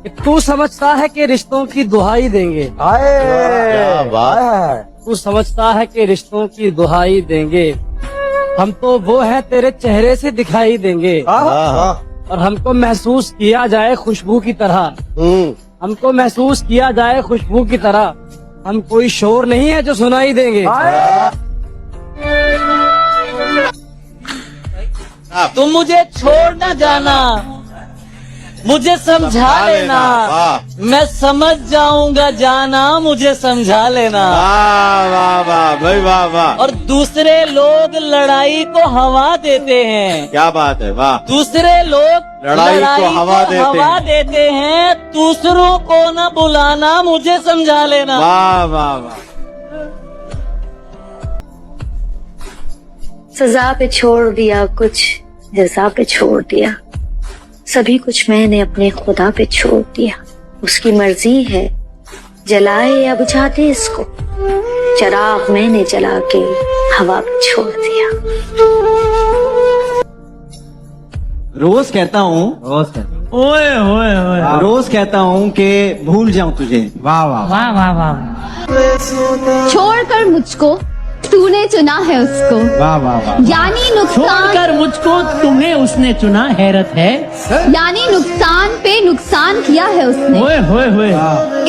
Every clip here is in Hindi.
तू समझता है कि रिश्तों की दुहाई देंगे, क्या बात है। तू समझता है कि रिश्तों की दुहाई देंगे, हम तो वो है तेरे चेहरे से दिखाई देंगे, और हमको महसूस किया जाए खुशबू की तरह, हमको महसूस किया जाए खुशबू की तरह, हम कोई शोर नहीं है जो सुनाई देंगे। तुम मुझे छोड़ न जाना, मुझे समझा लेना, मैं समझ जाऊंगा जाना, मुझे समझा लेना। वाह वाह वाह भाई वाह वाह। और दूसरे लोग लड़ाई को हवा देते हैं, क्या बात है, वाह। दूसरे लोग लड़ाई को हवा देते हैं, दूसरों को न बुलाना, मुझे समझा लेना। वाह वाह वाह। सजा पे छोड़ दिया कुछ, जज़ा पे छोड़ दिया, सभी कुछ मैंने अपने खुदा पे छोड़ दिया। उसकी मर्जी है जलाए या बुझा दे इसको, चिराग मैंने जला के हवा पे छोड़ दिया। रोज कहता हूँ, ओए ओए ओए, रोज कहता हूँ कि भूल जाऊं तुझे। वाह वाह वाह वाह वाह। छोड़कर मुझको तूने चुना है उसको, वाह वाह वाह। यानी नुकसान, छोड़कर मुझको तुम्हें उसने चुना, हैरत है। यानी नुकसान पे नुकसान किया है उसने। ओए होए होए।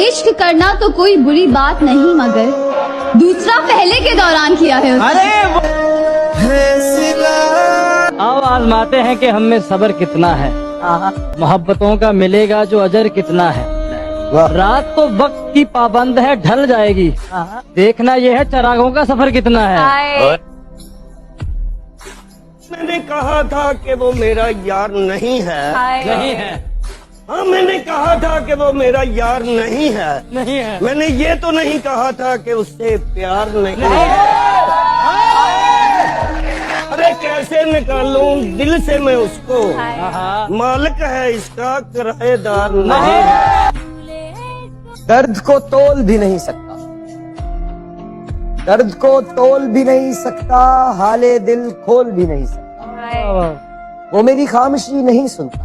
इश्क करना तो कोई बुरी बात नहीं, मगर दूसरा पहले के दौरान किया है उसने। आओ आजमाते हैं कि हम में सब्र कितना है, मोहब्बतों का मिलेगा जो अजर कितना है। रात तो वक्त की पाबंद है, ढल जाएगी, देखना यह है चिरागों का सफर कितना है। मैंने कहा था कि वो मेरा यार नहीं है, नहीं है, हाँ मैंने कहा था कि वो मेरा यार नहीं है, नहीं है। मैंने ये तो नहीं कहा था कि उससे प्यार नहीं है। अरे कैसे निकालूं दिल से मैं उसको, मालिक है इसका किराएदार नहीं। दर्द को तोल भी नहीं सकता, दर्द को तोल भी नहीं सकता, हाले दिल खोल भी नहीं सकता। वो मेरी खामोशी नहीं सुनता,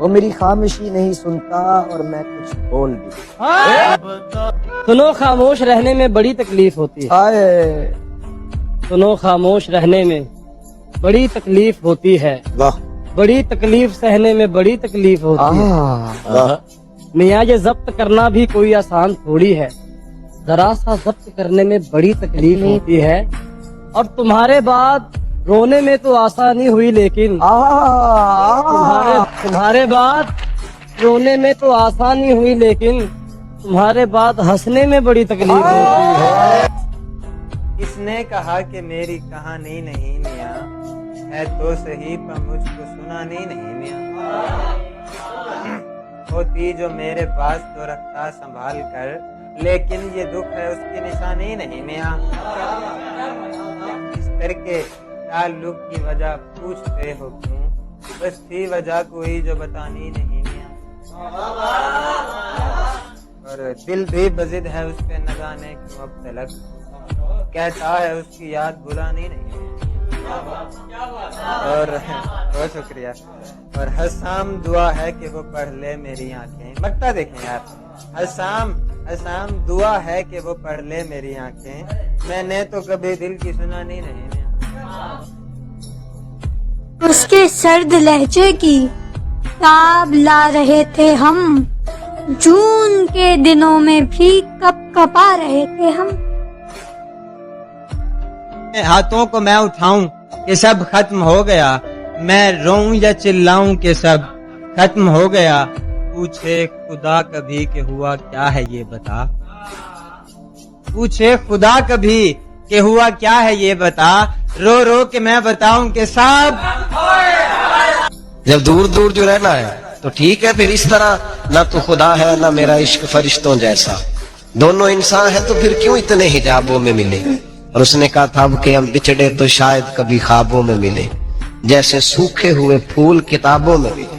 वो मेरी खामोशी नहीं सुनता, और मैं कुछ बोल भी। सुनो, खामोश रहने में बड़ी तकलीफ होती है। हाय सुनो, खामोश रहने में बड़ी तकलीफ होती है, वाह। बड़ी तकलीफ सहने में बड़ी तकलीफ होती है। मियाँ ये जब्त करना भी कोई आसान थोड़ी है, जरा सा जब्त करने में बड़ी तकलीफ होती है। और तुम्हारे बाद रोने में तो आसानी हुई, लेकिन तुम्हारे बाद रोने में तो आसानी हुई, लेकिन तुम्हारे बाद हंसने में बड़ी तकलीफ होती है। किसने कहा कि मेरी कहानी नहीं मियाँ, है तो सही पर मुझको सुनानी नहीं मियाँ। होती जो मेरे पास तो रखता संभाल कर, लेकिन ये दुख है उसकी निशानी नहीं मियाँ। इस तरह के ताल्लुक की वजह पूछते हो क्यों, बस थी वजह कोई जो बतानी नहीं मियाँ। और दिल भी बजिद है उस पे न जाने क्यों अब तलक, कहता है उसकी याद भुलानी नहीं। और बहुत शुक्रिया। और हर शाम दुआ है कि वो पढ़ ले मेरी आंखें। मक्ता देखें यार, हर शाम दुआ है कि वो पढ़ ले मेरी आंखें, मैंने तो कभी दिल की सुनानी नहीं। उसके सर्द लहजे की ताब ला रहे थे हम, जून के दिनों में भी कप कपा रहे थे हम। हाथों को मैं उठाऊं कि सब खत्म हो गया, मैं रोऊं या चिल्लाऊं कि सब खत्म हो गया। पूछे खुदा कभी कि हुआ क्या है ये बता, पूछे खुदा कभी कि हुआ क्या है ये बता, रो रो के मैं बताऊं कि सब। जब दूर दूर जो रहना है तो ठीक है, फिर इस तरह ना तो खुदा है ना मेरा इश्क फरिश्तों जैसा, दोनों इंसान है तो फिर क्यों इतने हिजाबों में मिले। और उसने कहा था कि हम बिछड़े तो शायद कभी ख्वाबों में मिले, जैसे सूखे हुए फूल किताबों में मिले।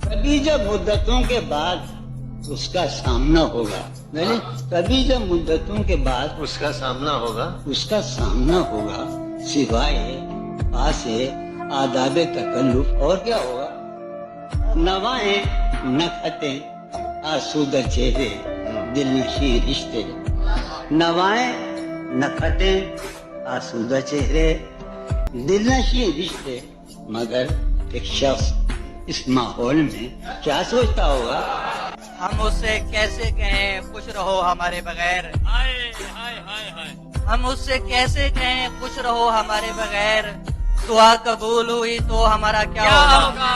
कभी जब मुद्दतों के बाद उसका सामना होगा, कभी जब मुद्दतों के बाद उसका सामना होगा, सिवाय पासे आदाबे तकल्लुफ और क्या होगा, नवाएं नखतें आसूदा चेहरे दिलनशी रिश्ते नवाएं नखतें आसूदा चेहरे दिलनशी रिश्ते मगर एक शख्स इस माहौल में क्या सोचता होगा। हम उससे कैसे कहें खुश रहो हमारे बगैर, हम उससे कैसे कहें खुश रहो हमारे बगैर, दुआ कबूल हुई तो हमारा क्या होगा।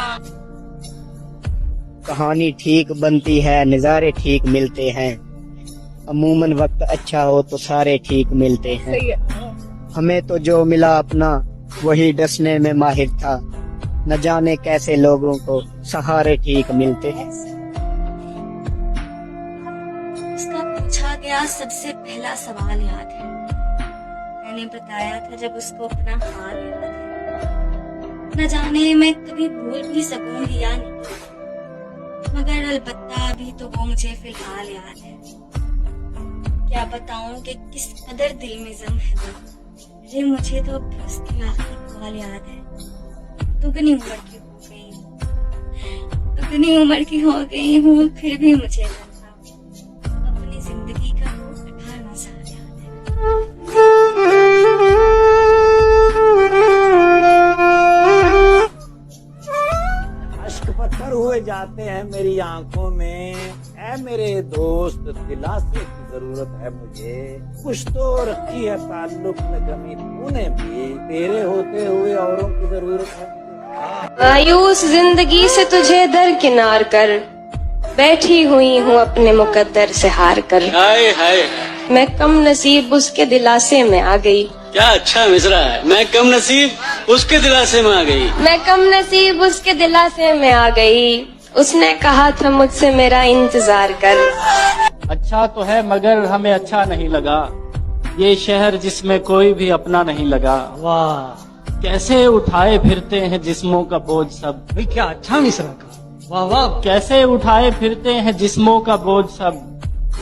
कहानी ठीक बनती है, नज़ारे ठीक मिलते हैं, अमूमन वक्त अच्छा हो तो सारे ठीक मिलते हैं। हमें तो जो मिला अपना वही डसने में माहिर था, न जाने कैसे लोगों को सहारे ठीक मिलते हैं। उसका पूछा गया सबसे पहला सवाल याद है, मैंने बताया था जब उसको अपना हाल याद है। न जाने मैं कभी भूल भी सकूंगी या नहीं, मगर अलबत्ता अभी तो वो मुझे फिलहाल याद है। क्या बताऊं कि किस कदर दिल में जम है वो, अरे मुझे तो अब उसकी आखिरी कॉल याद है। दुगनी उम्र की हो गई, दुगनी उम्र की हो गई हूँ, फिर भी मुझे अपनी जिंदगी का वो कठा नज़ारा याद है। अश्क पत्थर हुए जाते हैं मेरी आंखों में, ऐ मेरे दोस्त दिलासे की जरूरत है मुझे। कुछ तो रखी है ताल्लुक में कमी तूने भी, तेरे होते हुए औरों की जरूरत है। मायूस जिंदगी से तुझे दरकिनार कर, बैठी हुई हूँ अपने मुकद्दर से हार कर। हाय हाय मैं कम नसीब उसके दिलासे में आ गई, क्या अच्छा मिसरा है। मैं कम नसीब उसके दिलासे में आ गई, मैं कम नसीब उसके दिलासे में आ गई। उसने कहा था मुझसे मेरा इंतजार कर। अच्छा तो है मगर हमें अच्छा नहीं लगा, ये शहर जिसमें कोई भी अपना नहीं लगा। वाह कैसे उठाए फिरते हैं जिस्मों का बोझ सब, भाई क्या अच्छा मिसरा का। वाह वाह कैसे उठाए फिरते हैं जिस्मों का बोझ सब,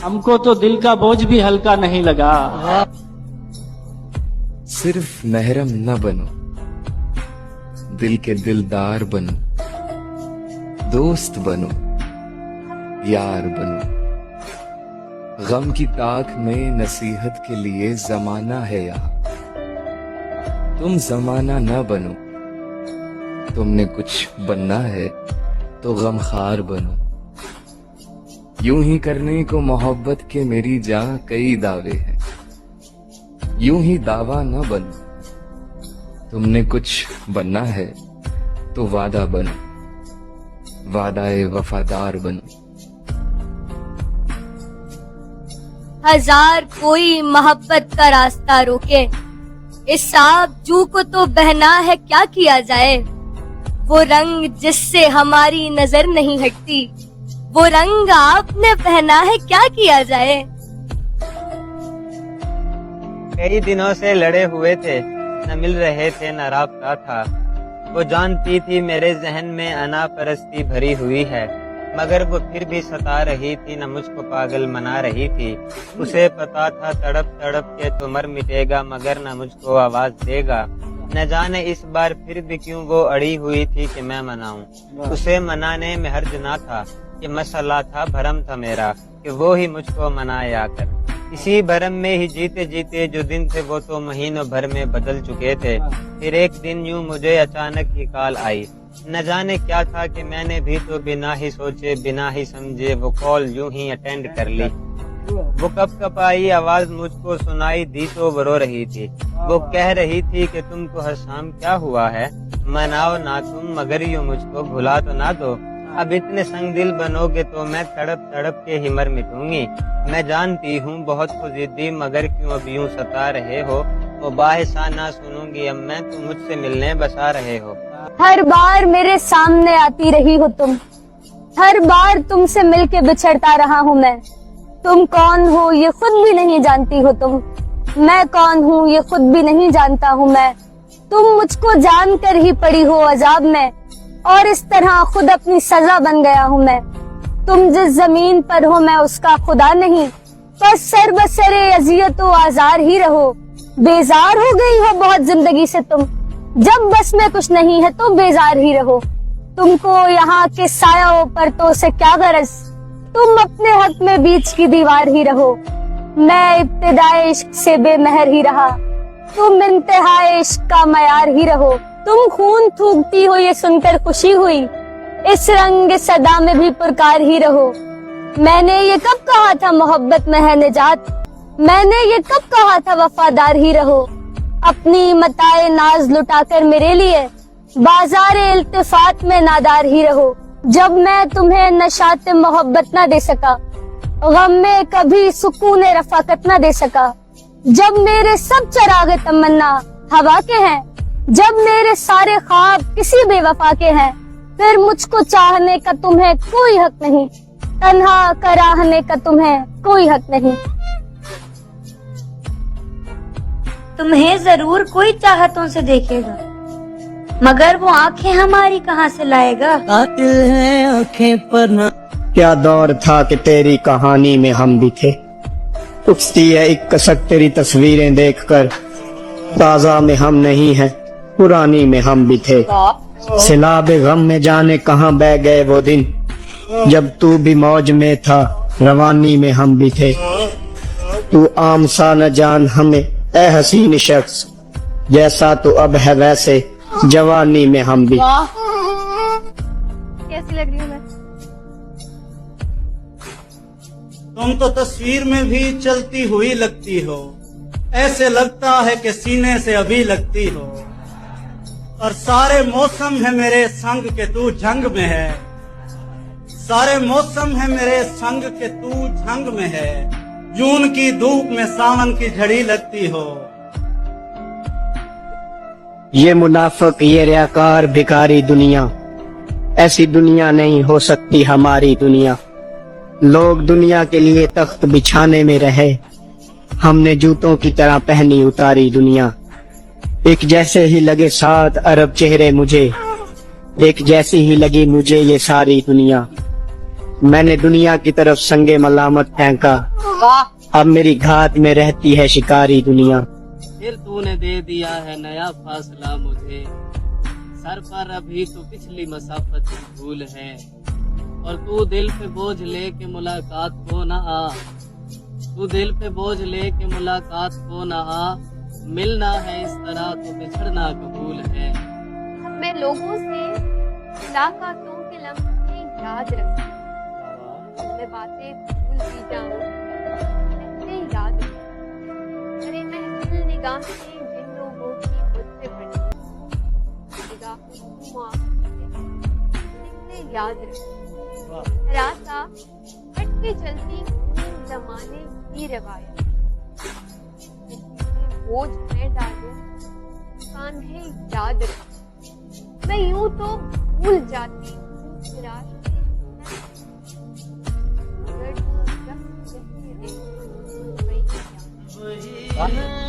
हमको तो दिल का बोझ भी हल्का नहीं लगा। सिर्फ महरम न बनो, दिल के दिलदार बनो, दोस्त बनो, यार बनो। गम की ताक में नसीहत के लिए जमाना है यहाँ, तुम जमाना न बनो। तुमने कुछ बनना है तो गमखार बनो। यूं ही करने को मोहब्बत के मेरी जान कई दावे हैं, यूं ही दावा न बनो। तुमने कुछ बनना है तो वादा बनो, वादाए वफादार बनो। हजार कोई मोहब्बत का रास्ता रोके, इस सांप जू को तो बहना है क्या किया जाए। वो रंग जिससे हमारी नजर नहीं हटती, वो रंग आपने पहना है क्या किया जाए। कई दिनों से लड़े हुए थे, न मिल रहे थे न राब्ता था। वो जानती थी मेरे जहन में अना परस्ती भरी हुई है, मगर वो फिर भी सता रही थी, न मुझको पागल मना रही थी। उसे पता था तड़प तड़प के तो मर मिटेगा, मगर न मुझको आवाज देगा। न जाने इस बार फिर भी क्यों वो अड़ी हुई थी कि मैं मनाऊं। उसे मनाने में हर्ज ना था, ये मसला था भरम था मेरा कि वो ही मुझको मनाए आकर। इसी भरम में ही जीते जीते जो दिन थे वो तो महीनों भर में बदल चुके थे। फिर एक दिन यूं मुझे अचानक ही कॉल आई, न जाने क्या था कि मैंने भी तो बिना ही सोचे बिना ही समझे वो कॉल यूं ही अटेंड कर ली। वो कब आई आवाज मुझको सुनाई दी तो वो रो रही थी। वो कह रही थी कि तुमको हर शाम क्या हुआ है, मनाओ ना तुम मगर यूं मुझको भुला तो ना दो। अब इतने संग दिल बनोगे तो मैं तड़प तड़प के ही मर मिटूंगी। मैं जानती हूँ बहुत को जिद्दी, मगर क्यों अब यूं सता रहे हो। वो बाहिसा ना सुनूंगी अब मैं, तुम मुझसे मिलने बसा रहे हो। हर बार मेरे सामने आती रही हो तुम, हर बार तुमसे मिलके बिछड़ता रहा हूँ मैं। तुम कौन हो ये खुद भी नहीं जानती हो तुम, मैं कौन हूँ ये खुद भी नहीं जानता हूँ मैं। तुम मुझको जानकर ही पड़ी हो अजाब में, और इस तरह खुद अपनी सजा बन गया हूँ मैं। तुम जिस जमीन पर हो मैं उसका खुदा नहीं, बस सर बसरे अजियत व आजार ही रहो। बेजार हो गई हो बहुत जिंदगी से तुम, जब बस में कुछ नहीं है तो बेजार ही रहो। तुमको यहाँ के साया परतों से क्या गरज, तुम अपने हक में बीच की दीवार ही रहो। मैं इब्तिदाए इश्क से बेमहर ही रहा, तुम इंतहाए इश्क का मयार ही रहो। तुम खून थूकती हो ये सुनकर खुशी हुई, इस रंग सदा में भी पुरकार ही रहो। मैंने ये कब कहा था मोहब्बत में है निजात, मैंने ये कब कहा था वफादार ही रहो। अपनी मताए नाज लुटाकर मेरे लिए बाजार इल्तिफात में नादार ही रहो। जब मैं तुम्हें नशात मोहब्बत न दे सका, गम में कभी सुकून रफाकत न दे सका। जब मेरे सब चराग तमन्ना हवा के हैं, जब मेरे सारे ख्वाब किसी बेवफा के हैं, फिर मुझको चाहने का तुम्हें कोई हक नहीं, तन्हा कराहने का तुम्हें कोई हक नहीं। तुम्हें जरूर कोई चाहतों से देखेगा, मगर वो आंखें हमारी कहाँ से लाएगा। कातिल है आंखें पर ना। क्या दौर था कि तेरी कहानी में हम भी थे, उठती है एक कसक तेरी तस्वीरें देखकर। ताजा में हम नहीं हैं, पुरानी में हम भी थे। सिलाबे गम में जाने कहाँ बह गए वो दिन, जब तू भी मौज में था रवानी में हम भी थे। तू आम सा न जान हमें ए हसीन शख्स, जैसा तू अब है वैसे जवानी में हम भी। कैसी लग रही हूँ मैं? तुम तो तस्वीर में भी चलती हुई लगती हो, ऐसे लगता है कि सीने से अभी लगती हो। और सारे मौसम है मेरे संग के तू जंग में है, सारे मौसम है मेरे संग के तू जंग में है। जून की धूप में सावन की झड़ी लगती हो। ये मुनाफिक ये रियाकार भिखारी दुनिया, ऐसी दुनिया नहीं हो सकती हमारी दुनिया। लोग दुनिया के लिए तख्त बिछाने में रहे, हमने जूतों की तरह पहनी उतारी दुनिया। एक जैसे ही लगे 7 अरब चेहरे मुझे, एक जैसी ही लगी मुझे ये सारी दुनिया। मैंने दुनिया की तरफ संगे मलामत फेंका, अब मेरी घात में रहती है शिकारी दुनिया। फिर तूने दे दिया है नया फासला मुझे, सर पर अभी तो पिछली मसाफत की भूल है। और तू दिल पे बोझ लेके मुलाकात को ना आ, तू दिल पे बोझ लेके मुलाकात को ना आ। मिलना है इस तरह तो बिछड़ना कबूल है। मैं लोगों से मुलाकातों के लम्हे याद रखती हूँ, मैं बातें भूल भी जाऊँ ऐसे याद रखूं। मेरे महफिल निगाहें जिन लोगों की मुझसे पड़ी, निगाहों ऐसे याद रखूं। रास्ता हट के चलती जमाने की रवायत, बोझ में डालूं कान्हे याद रखूं। मैं यूं तो भूल जाती हूँ निराश में, मगर तू जब कहती है वही याद।